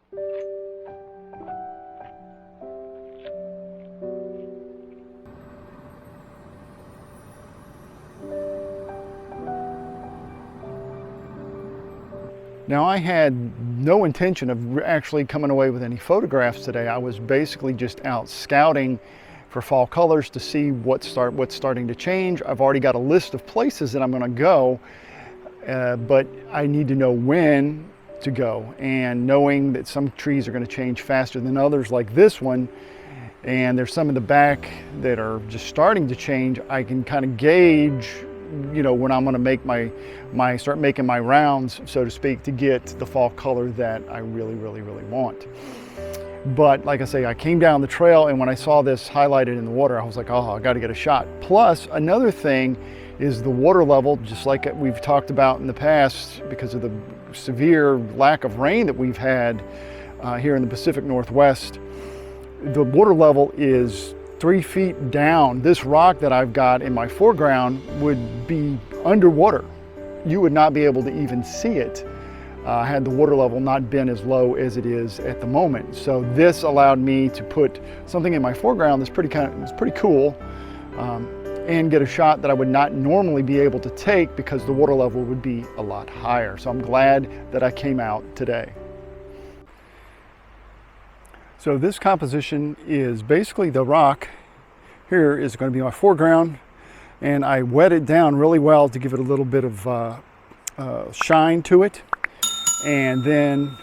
Now, I had no intention of actually coming away with any photographs today. I was basically just out scouting for fall colors to see what's starting to change. I've already got a list of places that I'm going to go, but I need to know when to go. And knowing that some trees are going to change faster than others, like this one, and there's some in the back that are just starting to change, I can kind of gauge, you know, when I'm going to make start making my rounds, so to speak, to get the fall color that I really want. But like I say, I came down the trail, and when I saw this highlighted in the water, I was like, oh, I got to get a shot. Plus, another thing is the water level, just like we've talked about in the past, because of the severe lack of rain that we've had here in the Pacific Northwest, the water level is 3 feet down. This rock that I've got in my foreground would be underwater. You would not be able to even see it had the water level not been as low as it is at the moment. So this allowed me to put something in my foreground that's pretty cool, and get a shot that I would not normally be able to take because the water level would be a lot higher. So I'm glad that I came out today. So this composition is basically the rock here is going to be my foreground, and I wet it down really well to give it a little bit of shine to it. And then,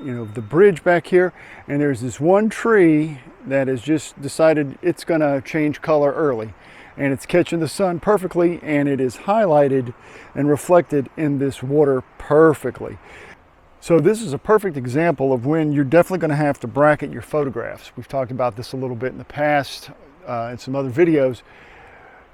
you know, the bridge back here, and there's this one tree that has just decided it's going to change color early, and it's catching the sun perfectly, and it is highlighted and reflected in this water perfectly. So this is a perfect example of when you're definitely going to have to bracket your photographs. We've talked about this a little bit in the past in some other videos,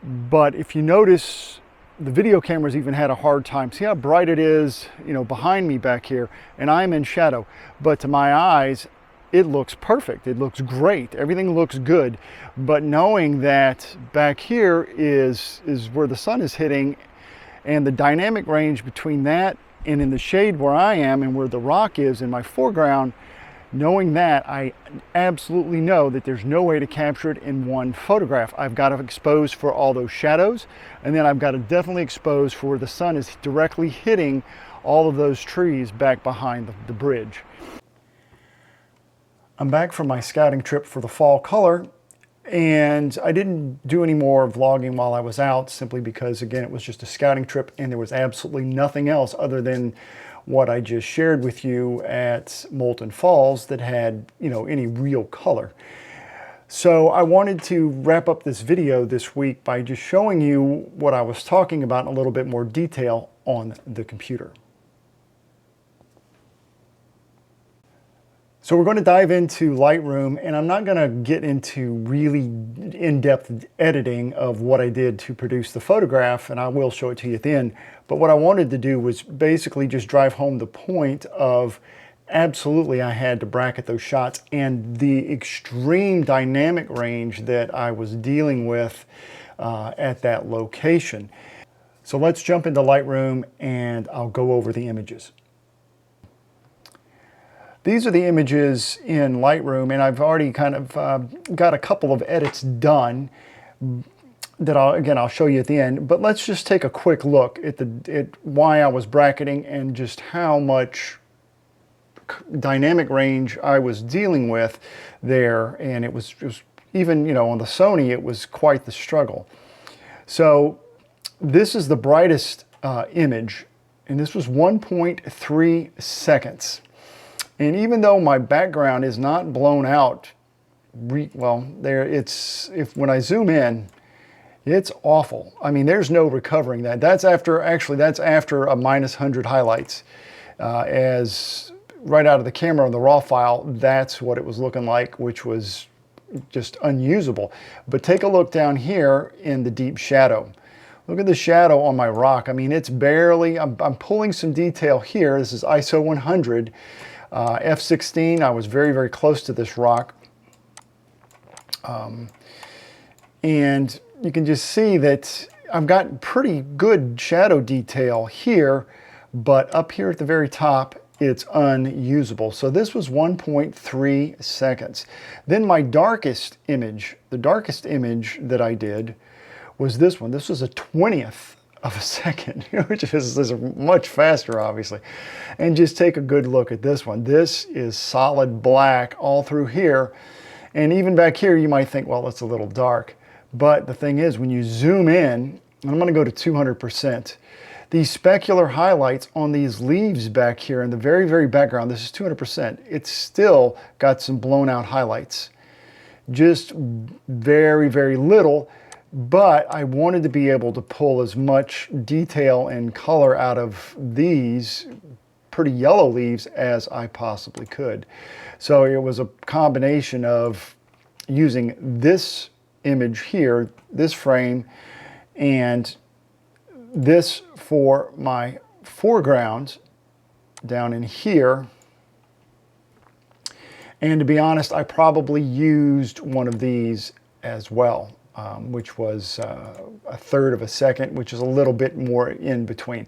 but if you notice, the video cameras even had a hard time. See how bright it is, you know, behind me back here, and I'm in shadow, but to my eyes, it looks perfect. It looks great. Everything looks good. But knowing that back here is where the sun is hitting, and the dynamic range between that and in the shade where I am and where the rock is in my foreground, knowing that, I absolutely know that there's no way to capture it in one photograph. I've got to expose for all those shadows, and then I've got to definitely expose for where the sun is directly hitting all of those trees back behind the bridge. I'm back from my scouting trip for the fall color, and I didn't do any more vlogging while I was out, simply because, again, it was just a scouting trip and there was absolutely nothing else other than what I just shared with you at Moulton Falls that had, you know, any real color. So I wanted to wrap up this video this week by just showing you what I was talking about in a little bit more detail on the computer. So we're going to dive into Lightroom, and I'm not going to get into really in-depth editing of what I did to produce the photograph, and I will show it to you at the end. But what I wanted to do was basically just drive home the point of absolutely I had to bracket those shots, and the extreme dynamic range that I was dealing with at that location. So let's jump into Lightroom and I'll go over the images. These are the images in Lightroom, and I've already kind of got a couple of edits done that I'll show you at the end. But let's just take a quick look at why I was bracketing and just how much dynamic range I was dealing with there. And it was even, you know, on the Sony, it was quite the struggle. So this is the brightest image, and this was 1.3 seconds. And even though my background is not blown out, well, when I zoom in, it's awful. I mean, there's no recovering that. That's after a minus 100 highlights. As right out of the camera on the raw file, that's what it was looking like, which was just unusable. But take a look down here in the deep shadow. Look at the shadow on my rock. I mean, it's barely, I'm pulling some detail here. This is ISO 100. F16, I was very, very close to this rock. And you can just see that I've got pretty good shadow detail here, but up here at the very top, it's unusable. So this was 1.3 seconds. Then my darkest image, the darkest image that I did was this one. This was a 20th of a second, which is much faster, obviously. And just take a good look at this one. This is solid black all through here. And even back here, you might think, well, it's a little dark. But the thing is, when you zoom in, and I'm going to go to 200%, these specular highlights on these leaves back here in the very, very background, this is 200%, it's still got some blown out highlights. Just very, very little, but I wanted to be able to pull as much detail and color out of these pretty yellow leaves as I possibly could. So it was a combination of using this image here, this frame, and this for my foreground down in here. And to be honest, I probably used one of these as well, which was a third of a second, which is a little bit more in between.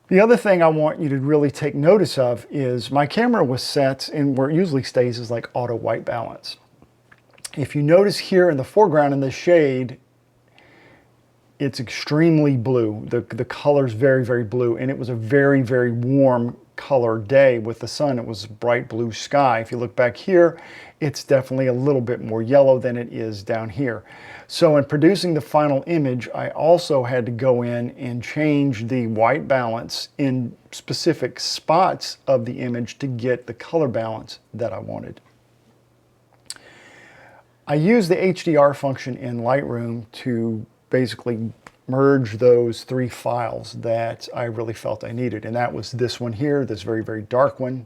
The other thing I want you to really take notice of is my camera was set, and where it usually stays is like auto white balance. If you notice here in the foreground in the shade, it's extremely blue. The color's very, very blue, and it was a very, very warm color day with the sun. It was bright blue sky. If you look back here, it's definitely a little bit more yellow than it is down here. So in producing the final image, I also had to go in and change the white balance in specific spots of the image to get the color balance that I wanted. I used the HDR function in Lightroom to basically merge those three files that I really felt I needed. And that was this one here, this very, very dark one.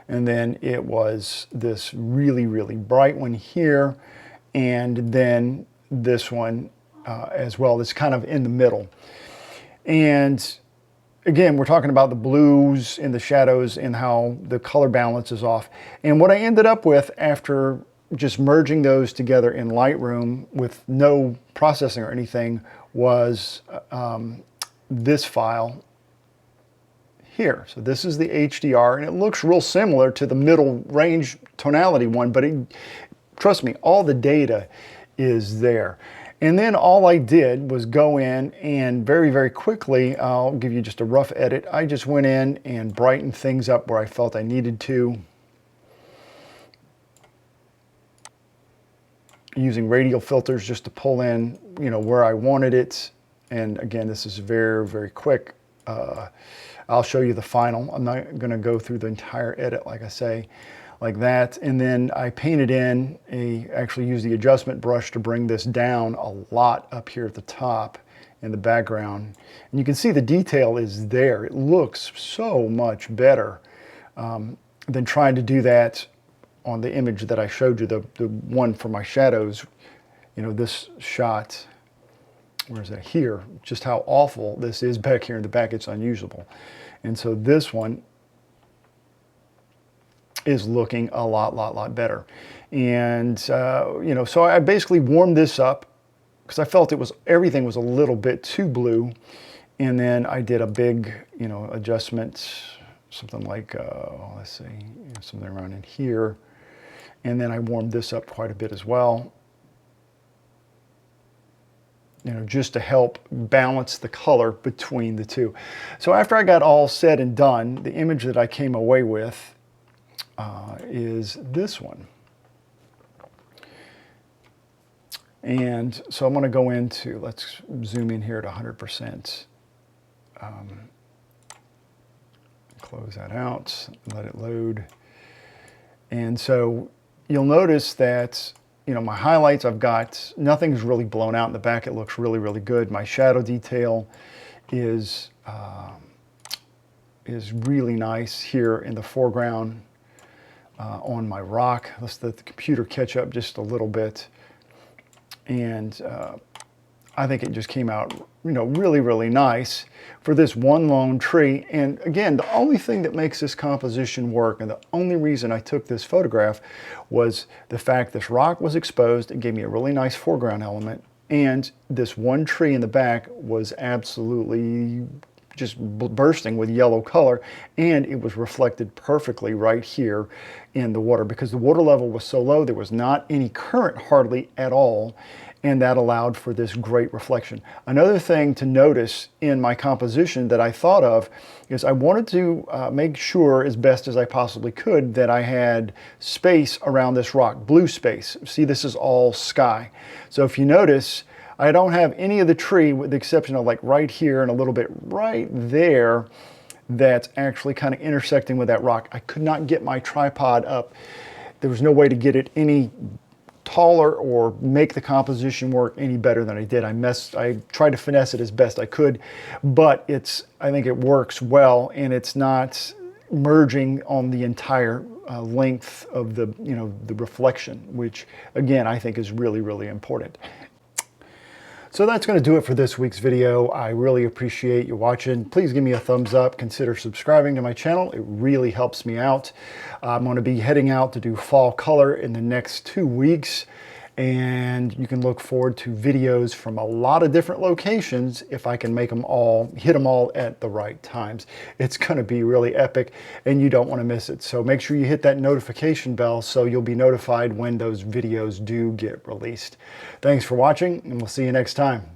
And then it was this really, really bright one here. And then this one as well, that's kind of in the middle. And again, we're talking about the blues and the shadows and how the color balance is off. And what I ended up with after just merging those together in Lightroom with no processing or anything was this file here. So this is the HDR, and it looks real similar to the middle range tonality one, but trust me, all the data is there. And then all I did was go in and very, very quickly, I'll give you just a rough edit. I just went in and brightened things up where I felt I needed to, using radial filters just to pull in, you know, where I wanted it. And again, this is very, very quick. I'll show you the final. I'm not going to go through the entire edit, like I say, like that. And then I painted in actually used the adjustment brush to bring this down a lot up here at the top in the background. And you can see the detail is there. It looks so much better than trying to do that on the image that I showed you, the one for my shadows. You know, this shot, where is that? Here, just how awful this is back here in the back. It's unusable. And so this one is looking a lot better. And you know, so I basically warmed this up because I felt everything was a little bit too blue. And then I did a big, you know, adjustment, something like, let's see, something around in here. And then I warmed this up quite a bit as well, you know, just to help balance the color between the two. So after I got all said and done, the image that I came away with is this one. And so I'm going to go into, let's zoom in here at 100%. Close that out, let it load. And so you'll notice that, you know, my highlights, I've got, nothing's really blown out in the back. It looks really, really good. My shadow detail is really nice here in the foreground on my rock. Let's let the computer catch up just a little bit. And I think it just came out, you know, really, really nice for this one lone tree. And again, the only thing that makes this composition work, and the only reason I took this photograph, was the fact this rock was exposed. It gave me a really nice foreground element, and this one tree in the back was absolutely just bursting with yellow color, and it was reflected perfectly right here in the water. Because the water level was so low, there was not any current hardly at all, and that allowed for this great reflection. Another thing to notice in my composition that I thought of is I wanted to make sure as best as I possibly could that I had space around this rock, blue space. See, this is all sky. So if you notice, I don't have any of the tree with the exception of like right here and a little bit right there that's actually kind of intersecting with that rock. I could not get my tripod up. There was no way to get it any taller or make the composition work any better than I did. I tried to finesse it as best I could, but I think it works well, and it's not merging on the entire length of the reflection, which again I think is really, really important. So that's going to do it for this week's video. I really appreciate you watching. Please give me a thumbs up. Consider subscribing to my channel. It really helps me out. I'm going to be heading out to do fall color in the next 2 weeks. And you can look forward to videos from a lot of different locations if I can make them all, hit them all at the right times. It's going to be really epic, and you don't want to miss it. So make sure you hit that notification bell so you'll be notified when those videos do get released. Thanks for watching, and we'll see you next time.